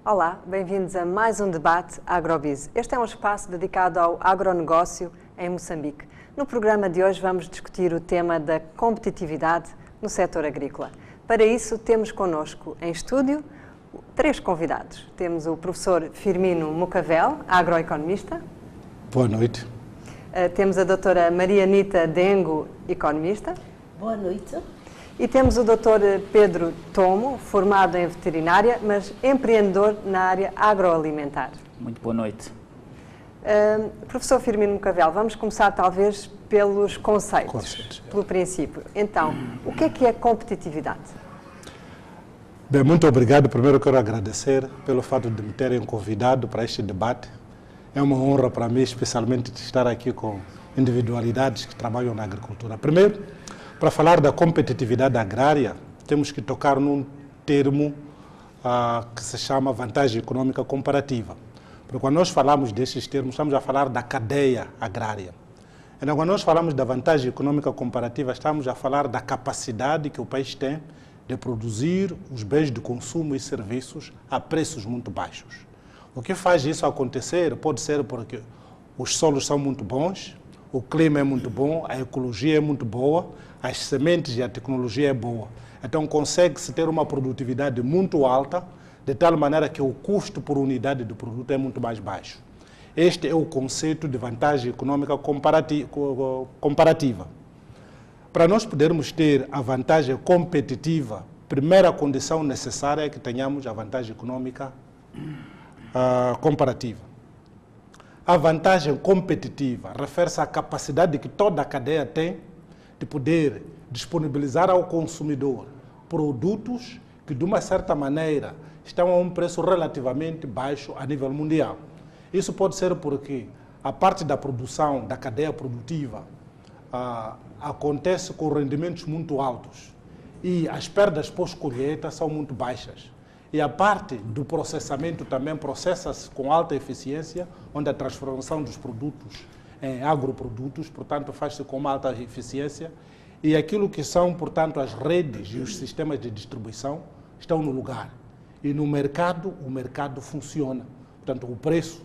Olá, bem-vindos a mais um debate Agrobiz. Este é um espaço dedicado ao agronegócio em Moçambique. No programa de hoje vamos discutir o tema da competitividade no setor agrícola. Para isso temos connosco em estúdio 3 convidados. Temos o professor Firmino Mucavel, agroeconomista. Boa noite. Temos a doutora Maria Anita Dengo, economista. Boa noite. E temos o Dr. Pedro Tomo, formado em veterinária, mas empreendedor na área agroalimentar. Muito boa noite. Professor Firmino Mucavel, vamos começar talvez pelos conceitos, pelo princípio. Então, o que é competitividade? Bem, muito obrigado. Primeiro quero agradecer pelo fato de me terem convidado para este debate. É uma honra para mim, especialmente, de estar aqui com individualidades que trabalham na agricultura. Primeiro, para falar da competitividade agrária, temos que tocar num termo que se chama vantagem econômica comparativa. Porque quando nós falamos destes termos, estamos a falar da cadeia agrária. Então, quando nós falamos da vantagem econômica comparativa, estamos a falar da capacidade que o país tem de produzir os bens de consumo e serviços a preços muito baixos. O que faz isso acontecer pode ser porque os solos são muito bons, o clima é muito bom, a ecologia é muito boa, as sementes e a tecnologia é boa. Então consegue-se ter uma produtividade muito alta, de tal maneira que o custo por unidade do produto é muito mais baixo. Este é o conceito de vantagem econômica comparativa. Para nós podermos ter a vantagem competitiva, a primeira condição necessária é que tenhamos a vantagem econômica comparativa. A vantagem competitiva refere-se à capacidade que toda a cadeia tem de poder disponibilizar ao consumidor produtos que, de uma certa maneira, estão a um preço relativamente baixo a nível mundial. Isso pode ser porque a parte da produção, da cadeia produtiva, acontece com rendimentos muito altos e as perdas pós-colheita são muito baixas. E a parte do processamento também processa-se com alta eficiência, onde a transformação dos produtos em agroprodutos, portanto, faz-se com uma alta eficiência. E aquilo que são, portanto, as redes e os sistemas de distribuição estão no lugar. E no mercado, o mercado funciona. Portanto, o preço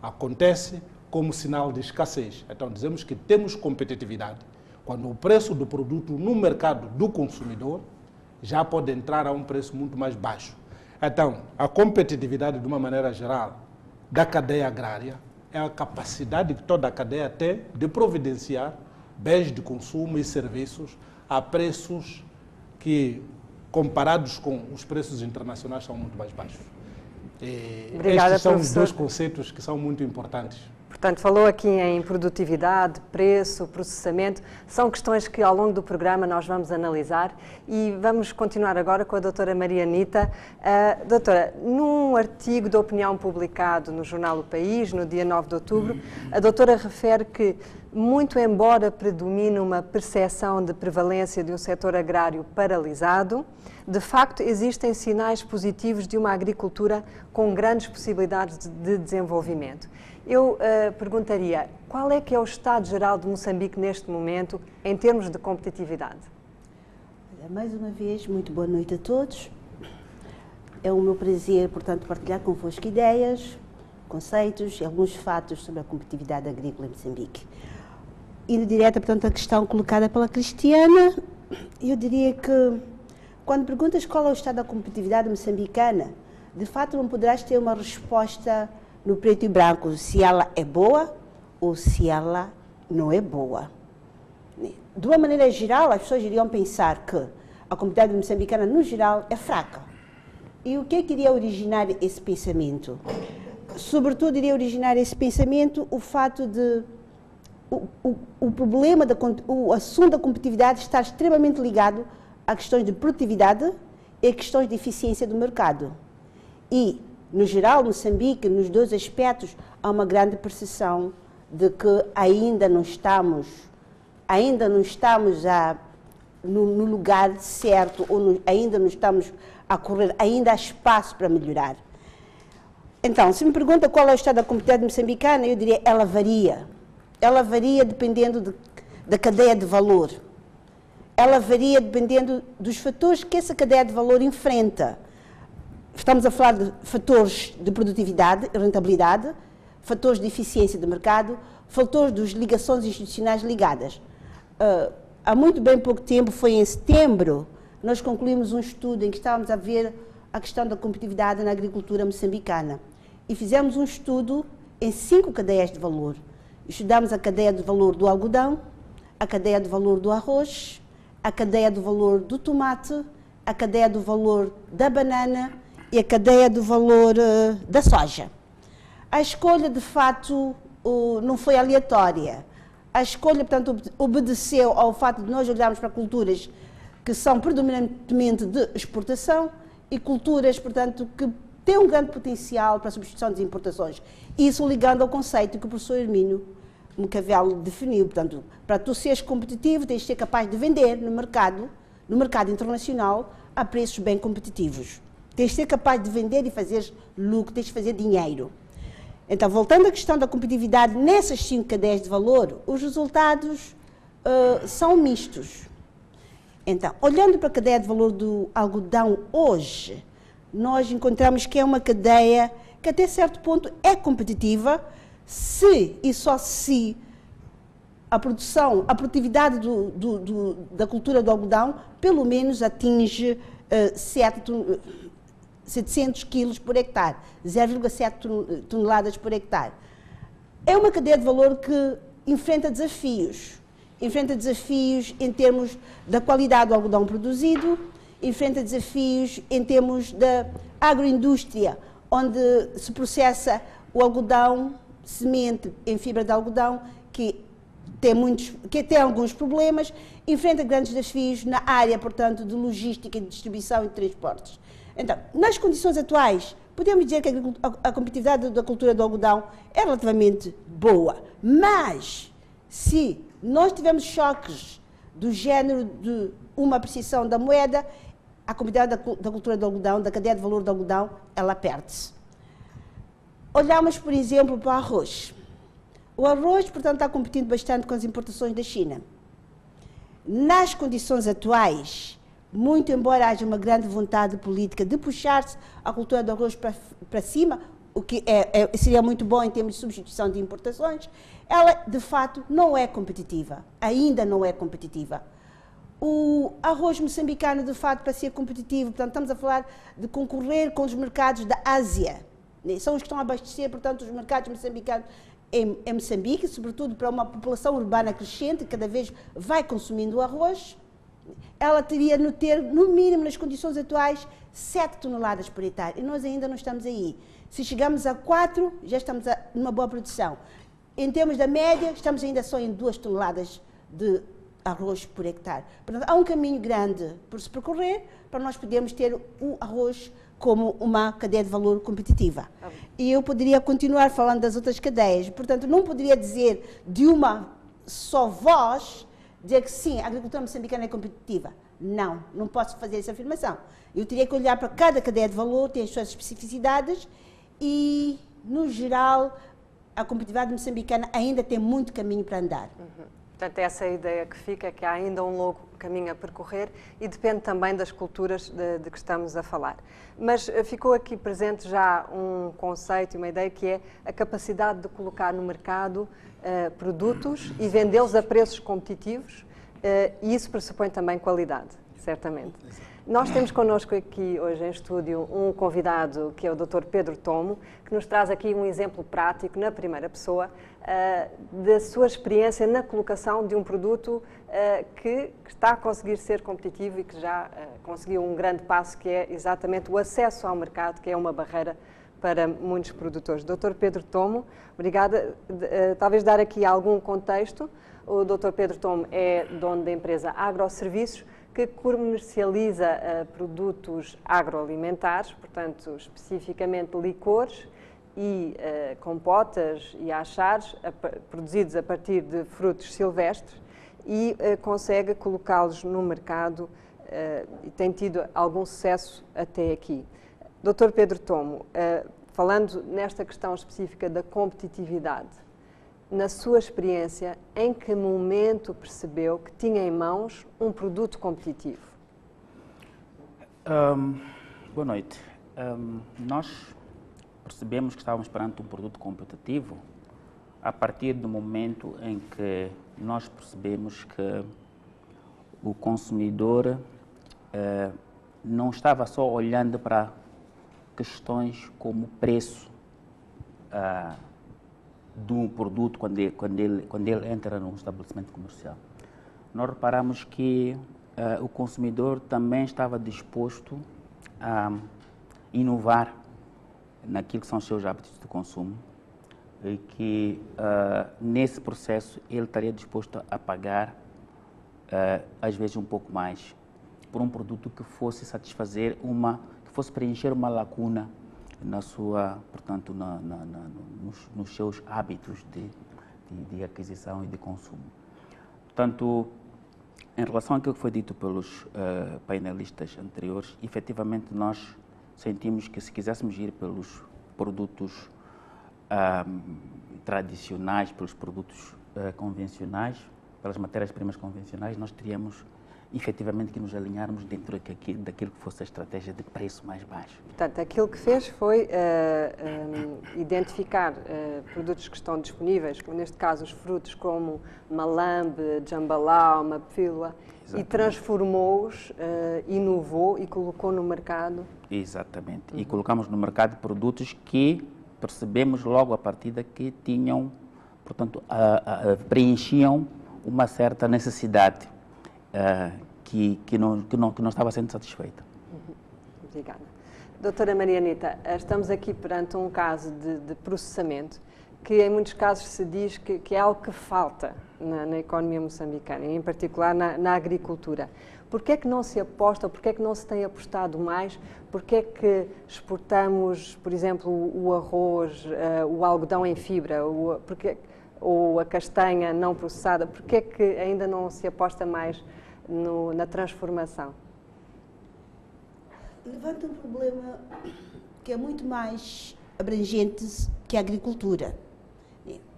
acontece como sinal de escassez. Então, dizemos que temos competitividade quando o preço do produto no mercado do consumidor já pode entrar a um preço muito mais baixo. Então, a competitividade, de uma maneira geral, da cadeia agrária é a capacidade que toda a cadeia tem de providenciar bens de consumo e serviços a preços que, comparados com os preços internacionais, são muito mais baixos. Obrigada, estes são professor. 2 conceitos que são muito importantes. Portanto, falou aqui em produtividade, preço, processamento. São questões que ao longo do programa nós vamos analisar e vamos continuar agora com a doutora Maria Anita. Doutora, num artigo de opinião publicado no jornal O País, no dia 9 de outubro, a doutora refere que, muito embora predomine uma percepção de prevalência de um setor agrário paralisado, de facto existem sinais positivos de uma agricultura com grandes possibilidades de desenvolvimento. Eu perguntaria, qual é que é o estado geral de Moçambique neste momento, em termos de competitividade? Mais uma vez, muito boa noite a todos. É o meu prazer, portanto, partilhar convosco ideias, conceitos e alguns fatos sobre a competitividade agrícola em Moçambique. Indo direto, portanto, à questão colocada pela Cristiana, eu diria que, quando perguntas qual é o estado da competitividade moçambicana, de fato não poderás ter uma resposta no preto e branco, se ela é boa ou se ela não é boa. De uma maneira geral, as pessoas iriam pensar que a comunidade moçambicana, no geral, é fraca. E o que é que iria originar esse pensamento? Sobretudo, iria originar esse pensamento o fato de o assunto da competitividade estar extremamente ligado a questões de produtividade e a questões de eficiência do mercado. E, no geral, Moçambique, nos 2 aspectos, há uma grande percepção de que ainda não estamos no lugar certo, ou ainda não estamos a correr, ainda há espaço para melhorar. Então, se me pergunta qual é o estado da competitividade moçambicana, eu diria ela varia. Ela varia dependendo da cadeia de valor. Ela varia dependendo dos fatores que essa cadeia de valor enfrenta. estamos a falar de fatores de produtividade e rentabilidade, fatores de eficiência de mercado, fatores das ligações institucionais ligadas. Há muito bem pouco tempo, foi em setembro, nós concluímos um estudo em que estávamos a ver a questão da competitividade na agricultura moçambicana. E fizemos um estudo em 5 cadeias de valor. Estudamos a cadeia de valor do algodão, a cadeia de valor do arroz, a cadeia de valor do tomate, a cadeia do valor da banana e a cadeia do valor da soja. A escolha, de fato, não foi aleatória. A escolha, portanto, obedeceu ao fato de nós olharmos para culturas que são predominantemente de exportação e culturas, portanto, que têm um grande potencial para a substituição das importações. Isso ligando ao conceito que o professor Hermínio Maquiavel definiu. Portanto, para tu seres competitivo, tens de ser capaz de vender no mercado internacional a preços bem competitivos. Tens de ser capaz de vender e fazer lucro, tens de fazer dinheiro. Então, voltando à questão da competitividade nessas 5 cadeias de valor, os resultados são mistos. Então, olhando para a cadeia de valor do algodão hoje, nós encontramos que é uma cadeia que até certo ponto é competitiva, se e só se a produtividade da cultura do algodão pelo menos atinge 700 quilos por hectare, 0,7 toneladas por hectare. É uma cadeia de valor que enfrenta desafios em termos da qualidade do algodão produzido, enfrenta desafios em termos da agroindústria, onde se processa o algodão, semente em fibra de algodão, que tem alguns problemas, enfrenta grandes desafios na área, portanto, de logística, de distribuição e de transportes. Então, nas condições atuais, podemos dizer que a competitividade da cultura do algodão é relativamente boa, mas se nós tivermos choques do género de uma apreciação da moeda, a competitividade da cultura do algodão, da cadeia de valor do algodão, ela perde-se. Olhamos, por exemplo, para o arroz. O arroz, portanto, está competindo bastante com as importações da China. Nas condições atuais, muito embora haja uma grande vontade política de puxar-se a cultura do arroz para cima, o que seria muito bom em termos de substituição de importações, ela, de fato, não é competitiva. Ainda não é competitiva. O arroz moçambicano, de fato, para ser competitivo, portanto, estamos a falar de concorrer com os mercados da Ásia. São os que estão a abastecer, portanto, os mercados moçambicanos em Moçambique, sobretudo para uma população urbana crescente, que cada vez vai consumindo o arroz. Ela teria de ter, no mínimo, nas condições atuais, 7 toneladas por hectare. E nós ainda não estamos aí. Se chegamos a 4, já estamos numa boa produção. Em termos da média, estamos ainda só em 2 toneladas de arroz por hectare. Portanto, há um caminho grande por se percorrer para nós podermos ter o arroz como uma cadeia de valor competitiva. E eu poderia continuar falando das outras cadeias. Portanto, não poderia dizer de uma só voz, dizer que sim, a agricultura moçambicana é competitiva. Não, não posso fazer essa afirmação. Eu teria que olhar para cada cadeia de valor, tem as suas especificidades e, no geral, a competitividade moçambicana ainda tem muito caminho para andar. Portanto, essa é a ideia que fica, é que há ainda um longo caminho a percorrer e depende também das culturas de que estamos a falar. Mas ficou aqui presente já um conceito e uma ideia que é a capacidade de colocar no mercado produtos e vendê-los a preços competitivos e isso pressupõe também qualidade, certamente. Nós temos connosco aqui hoje em estúdio um convidado que é o Dr. Pedro Tomo, que nos traz aqui um exemplo prático na primeira pessoa da sua experiência na colocação de um produto que está a conseguir ser competitivo e que já conseguiu um grande passo, que é exatamente o acesso ao mercado, que é uma barreira para muitos produtores. Dr. Pedro Tomo, obrigada. Talvez dar aqui algum contexto. O Dr. Pedro Tomo é dono da empresa Agroserviços, que comercializa produtos agroalimentares, portanto, especificamente licores e compotas e achares produzidos a partir de frutos silvestres e consegue colocá-los no mercado e tem tido algum sucesso até aqui. Dr. Pedro Tomo, falando nesta questão específica da competitividade, na sua experiência, em que momento percebeu que tinha em mãos um produto competitivo? Boa noite. Nós percebemos que estávamos perante um produto competitivo a partir do momento em que nós percebemos que o consumidor não estava só olhando para questões como preço de um produto quando ele entra num estabelecimento comercial. Nós reparamos que o consumidor também estava disposto a inovar naquilo que são os seus hábitos de consumo e que nesse processo ele estaria disposto a pagar às vezes um pouco mais por um produto que fosse satisfazer que fosse preencher uma lacuna na sua, portanto, nos seus hábitos de aquisição e de consumo. Portanto, em relação àquilo que foi dito pelos painelistas anteriores, efetivamente nós sentimos que se quiséssemos ir pelos produtos tradicionais, pelos produtos convencionais, pelas matérias-primas convencionais, nós teríamos efetivamente que nos alinharmos dentro daquilo que fosse a estratégia de preço mais baixo. Portanto, aquilo que fez foi identificar produtos que estão disponíveis, como neste caso os frutos como malambe, jambalá, mapílula, e transformou-os, inovou e colocou no mercado. Exatamente. E colocamos no mercado produtos que percebemos logo a partida que tinham, portanto, preenchiam uma certa necessidade que não estava sendo satisfeita. Obrigada. Doutora Maria Anita, estamos aqui perante um caso de processamento que em muitos casos se diz que é algo que falta na economia moçambicana, em particular na agricultura. Porquê é que não se aposta, porquê é que não se tem apostado mais, porquê é que exportamos, por exemplo, o arroz, o algodão em fibra, ou a castanha não processada, porquê é que ainda não se aposta mais na transformação? Levanta um problema que é muito mais abrangente que a agricultura.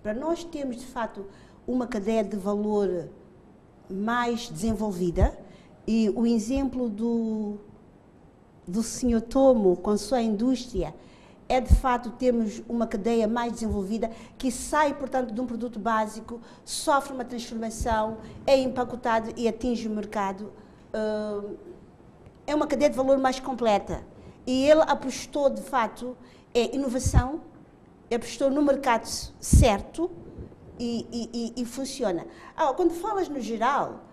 Para nós termos, de fato, uma cadeia de valor mais desenvolvida, e o exemplo do Sr. Tomo com a sua indústria é, de fato, termos uma cadeia mais desenvolvida que sai, portanto, de um produto básico, sofre uma transformação, é empacotado e atinge o mercado. É uma cadeia de valor mais completa. E ele apostou, de fato, em inovação, apostou no mercado certo e funciona. Quando falas no geral,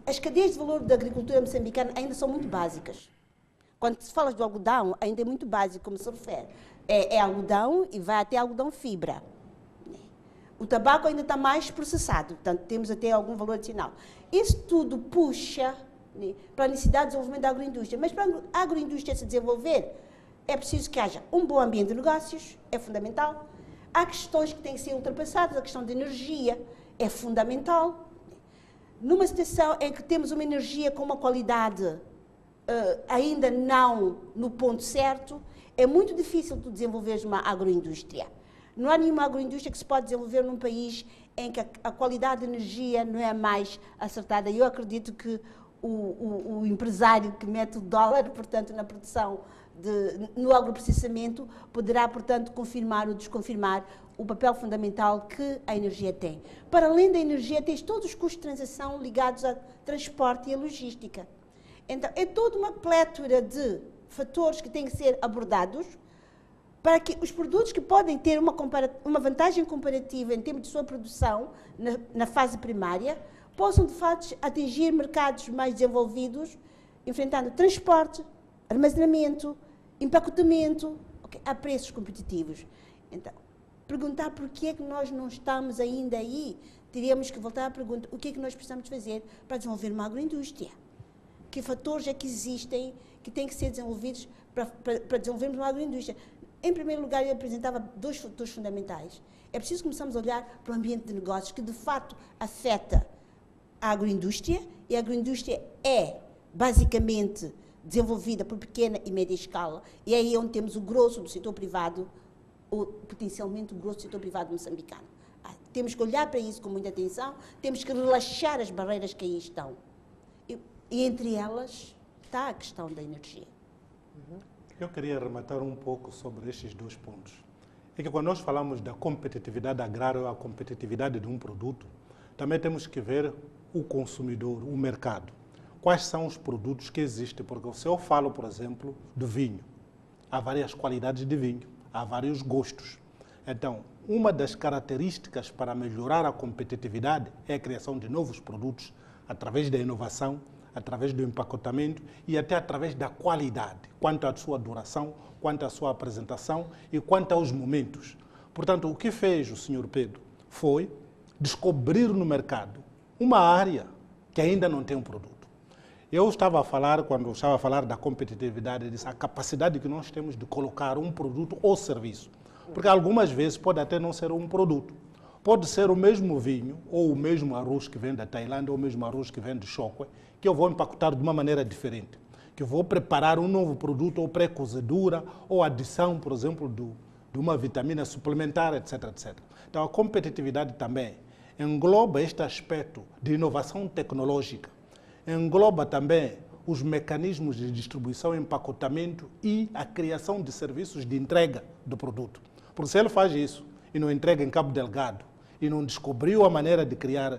as cadeias de valor da agricultura moçambicana ainda são muito básicas. Quando se fala do algodão, ainda é muito básico, como se refere. É algodão e vai até algodão fibra. O tabaco ainda está mais processado, portanto, temos até algum valor adicional. Isso tudo puxa para a necessidade de desenvolvimento da agroindústria. Mas para a agroindústria se desenvolver, é preciso que haja um bom ambiente de negócios, é fundamental. Há questões que têm que ser ultrapassadas, a questão de energia é fundamental. Numa situação em que temos uma energia com uma qualidade ainda não no ponto certo, é muito difícil tu desenvolveres uma agroindústria. Não há nenhuma agroindústria que se pode desenvolver num país em que a qualidade de energia não é mais acertada. Eu acredito que o empresário que mete o dólar, portanto, na produção, no agroprocessamento, poderá, portanto, confirmar ou desconfirmar o papel fundamental que a energia tem. Para além da energia, tens todos os custos de transação ligados ao transporte e à logística. Então, é toda uma plétora de fatores que têm que ser abordados para que os produtos que podem ter uma vantagem comparativa em termos de sua produção na fase primária possam, de fato, atingir mercados mais desenvolvidos, enfrentando transporte, armazenamento, empacotamento, a preços competitivos. Então, perguntar por que é que nós não estamos ainda aí, teríamos que voltar à pergunta, o que é que nós precisamos fazer para desenvolver uma agroindústria? Que fatores é que existem que têm que ser desenvolvidos para desenvolvermos uma agroindústria? Em primeiro lugar, eu apresentava dois fatores fundamentais. É preciso começarmos a olhar para o ambiente de negócios que, de fato, afeta a agroindústria, e a agroindústria é, basicamente, desenvolvida por pequena e média escala, e é aí onde temos o grosso do setor privado, ou potencialmente o grosso do setor privado moçambicano. Temos que olhar para isso com muita atenção, temos que relaxar as barreiras que aí estão. E entre elas está a questão da energia. Eu queria arrematar um pouco sobre estes dois pontos. É que quando nós falamos da competitividade agrária ou a competitividade de um produto, também temos que ver o consumidor, o mercado. Quais são os produtos que existem? Porque se eu falo, por exemplo, do vinho, há várias qualidades de vinho, há vários gostos. Então, uma das características para melhorar a competitividade é a criação de novos produtos através da inovação, através do empacotamento e até através da qualidade, quanto à sua duração, quanto à sua apresentação e quanto aos momentos. Portanto, o que fez o Sr. Pedro foi descobrir no mercado uma área que ainda não tem um produto. Eu estava a falar, quando estava a falar da competitividade, disse a capacidade que nós temos de colocar um produto ou serviço. Porque algumas vezes pode até não ser um produto. Pode ser o mesmo vinho, ou o mesmo arroz que vem da Tailândia, ou o mesmo arroz que vem de Chocó, que eu vou empacotar de uma maneira diferente. Que eu vou preparar um novo produto, ou pré-cozedura, ou adição, por exemplo, de uma vitamina suplementar, etc, etc. Então, a competitividade também engloba este aspecto de inovação tecnológica, engloba também os mecanismos de distribuição, empacotamento e a criação de serviços de entrega do produto. Porque se ele faz isso e não entrega em Cabo Delgado e não descobriu a maneira de criar,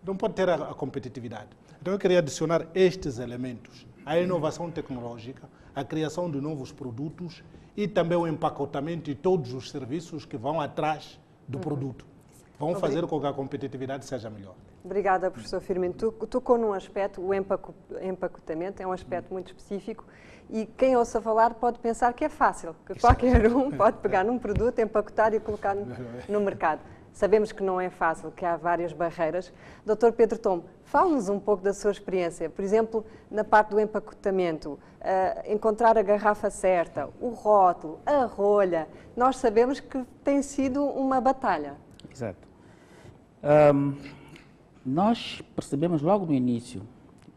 não pode ter a competitividade. Então eu queria adicionar estes elementos, a inovação tecnológica, a criação de novos produtos e também o empacotamento e todos os serviços que vão atrás do produto. Vão fazer com que a competitividade seja melhor. Obrigada, professor Firmino. Tocou num aspecto, o empacotamento é um aspecto muito específico e quem ouça falar pode pensar que é fácil, que qualquer um pode pegar num produto, empacotar e colocar no mercado. Sabemos que não é fácil, que há várias barreiras. Dr. Pedro Tom, fale-nos um pouco da sua experiência. Por exemplo, na parte do empacotamento, encontrar a garrafa certa, o rótulo, a rolha. Nós sabemos que tem sido uma batalha. Exato. Nós percebemos logo no início,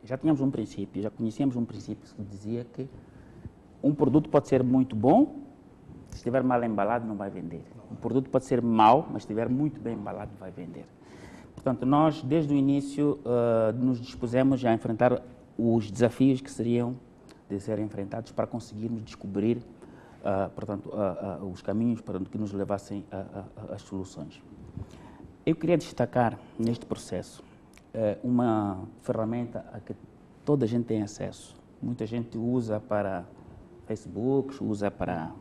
já tínhamos um princípio, já conhecíamos um princípio que dizia que um produto pode ser muito bom, se estiver mal embalado não vai vender. Um produto pode ser mau, mas se estiver muito bem embalado vai vender. Portanto, nós desde o início nos dispusemos a enfrentar os desafios que seriam de serem enfrentados para conseguirmos descobrir os caminhos que nos levassem às soluções. Eu queria destacar neste processo uma ferramenta a que toda a gente tem acesso. Muita gente usa para Facebook, usa para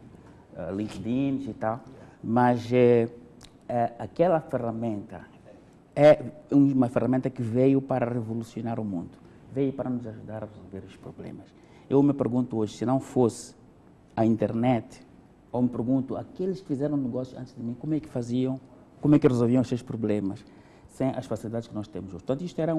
LinkedIn e tal, mas aquela ferramenta é uma ferramenta que veio para revolucionar o mundo, veio para nos ajudar a resolver os problemas. Eu me pergunto hoje, se não fosse a internet, ou me pergunto, aqueles que fizeram negócio antes de mim, como é que faziam? Como é que resolviam os seus problemas sem as facilidades que nós temos hoje? Portanto, isto era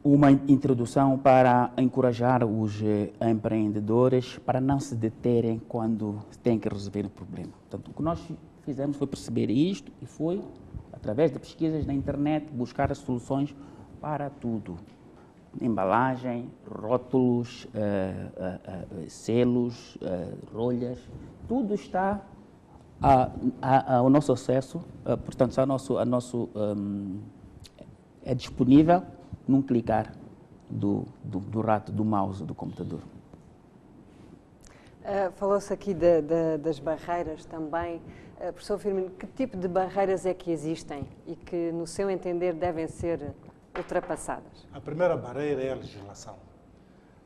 uma introdução para encorajar os empreendedores para não se deterem quando têm que resolver o problema. Portanto, o que nós fizemos foi perceber isto e foi, através de pesquisas na internet, buscar as soluções para tudo. Embalagem, rótulos, selos, rolhas, tudo está ao nosso acesso, portanto, é disponível num clicar do rato, do mouse do computador. Falou-se aqui das barreiras também. Professor Firmino, que tipo de barreiras é que existem e que, no seu entender, devem ser ultrapassadas? A primeira barreira é a legislação.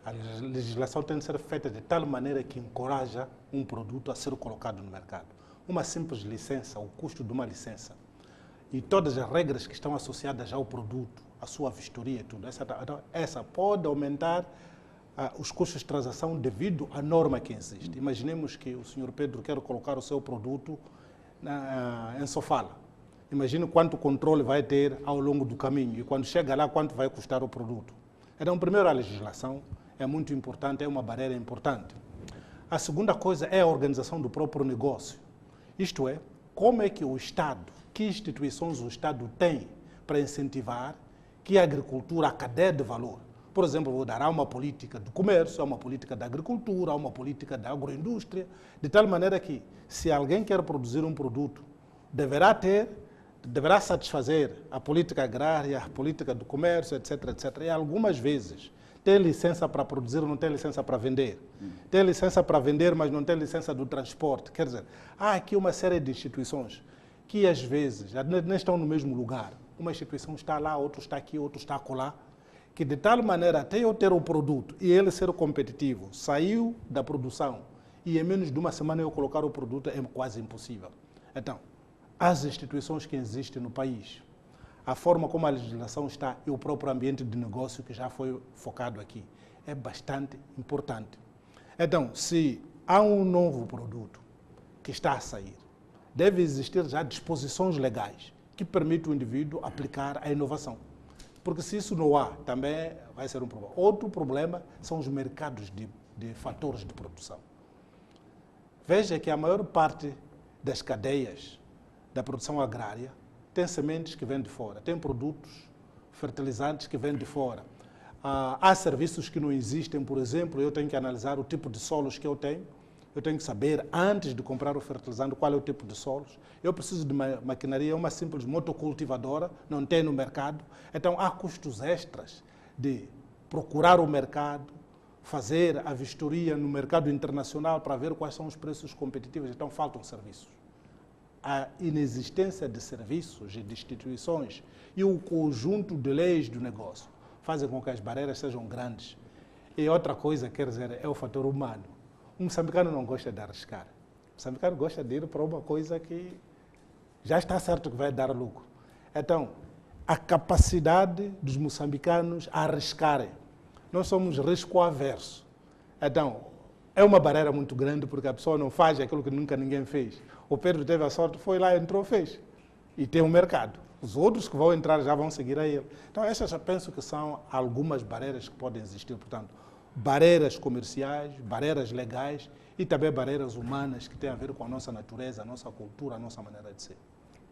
A legislação tem de ser feita de tal maneira que encoraja um produto a ser colocado no mercado. Uma simples licença, o custo de uma licença e todas as regras que estão associadas ao produto, a sua vistoria e tudo, essa pode aumentar os custos de transação devido à norma que existe. Imaginemos que o Sr. Pedro quer colocar o seu produto em Sofala. Imagine quanto controle vai ter ao longo do caminho e quando chega lá, quanto vai custar o produto. Então, primeiro, a legislação é muito importante, é uma barreira importante. A segunda coisa é a organização do próprio negócio. Isto é, como é que o Estado, que instituições o Estado tem para incentivar que a agricultura, a cadeia de valor, por exemplo, vou dar, há uma política do comércio, há uma política da agricultura, há uma política da agroindústria, de tal maneira que, se alguém quer produzir um produto, deverá satisfazer a política agrária, a política do comércio, etc, etc. E algumas vezes tem licença para produzir, não tem licença para vender. Tem licença para vender, mas não tem licença do transporte. Quer dizer, há aqui uma série de instituições que às vezes nem estão no mesmo lugar. Uma instituição está lá, outra está aqui, outra está acolá, que de tal maneira, até eu ter o produto e ele ser competitivo, saiu da produção e em menos de uma semana eu colocar o produto é quase impossível. Então, as instituições que existem no país, a forma como a legislação está e o próprio ambiente de negócio que já foi focado aqui, é bastante importante. Então, se há um novo produto que está a sair, deve existir já disposições legais que permitem o indivíduo aplicar a inovação. Porque se isso não há, também vai ser um problema. Outro problema são os mercados de fatores de produção. Veja que a maior parte das cadeias da produção agrária tem sementes que vêm de fora, tem produtos fertilizantes que vêm de fora. Há serviços que não existem, por exemplo, eu tenho que analisar o tipo de solos que eu tenho que saber, antes de comprar o fertilizante, qual é o tipo de solos. Eu preciso de maquinaria, uma simples motocultivadora, não tem no mercado. Então, há custos extras de procurar o mercado, fazer a vistoria no mercado internacional para ver quais são os preços competitivos. Então, faltam serviços. A inexistência de serviços e de instituições e o conjunto de leis do negócio fazem com que as barreiras sejam grandes. E outra coisa, quer dizer, é o fator humano. O moçambicano não gosta de arriscar. O moçambicano gosta de ir para uma coisa que já está certo que vai dar lucro. Então, a capacidade dos moçambicanos a arriscarem. Nós somos risco-averso. Então, é uma barreira muito grande porque a pessoa não faz aquilo que nunca ninguém fez. O Pedro teve a sorte, foi lá, entrou, fez. E tem um mercado. Os outros que vão entrar já vão seguir a ele. Então, essas eu penso que são algumas barreiras que podem existir. Portanto, barreiras comerciais, barreiras legais e também barreiras humanas que têm a ver com a nossa natureza, a nossa cultura, a nossa maneira de ser.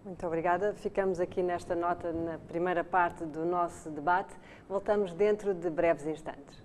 Muito obrigada. Ficamos aqui nesta nota na primeira parte do nosso debate. Voltamos dentro de breves instantes.